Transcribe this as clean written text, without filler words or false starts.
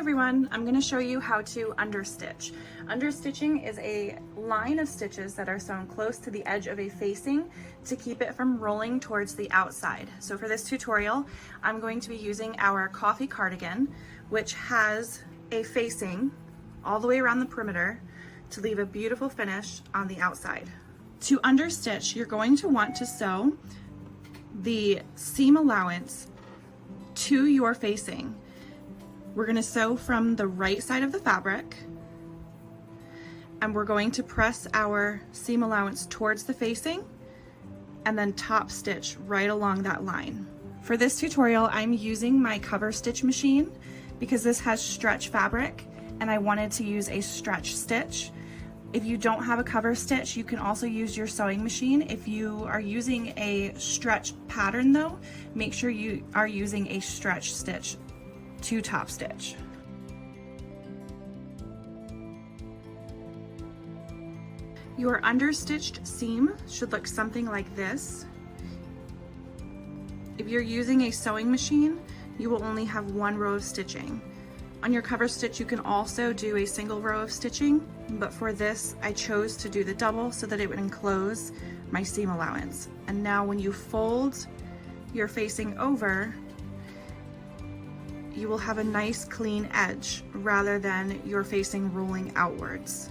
everyone, I'm going to show you how to understitch. Understitching is a line of stitches that are sewn close to the edge of a facing to keep it from rolling towards the outside. So for this tutorial, I'm going to be using our coffee cardigan, which has a facing all the way around the perimeter to leave a beautiful finish on the outside. To understitch, you're going to want to sew the seam allowance to your facing. We're going to sew from the right side of the fabric, and we're going to press our seam allowance towards the facing and then top stitch right along that line. For this tutorial, I'm using my cover stitch machine because this has stretch fabric and I wanted to use a stretch stitch. If you don't have a cover stitch, you can also use your sewing machine. If you are using a stretch pattern though, make sure you are using a stretch stitch to top stitch. Your understitched seam should look something like this. If you're using a sewing machine, you will only have one row of stitching. On your cover stitch, you can also do a single row of stitching, but for this, I chose to do the double so that it would enclose my seam allowance. And now when you fold your facing over, you will have a nice clean edge rather than your facing rolling outwards.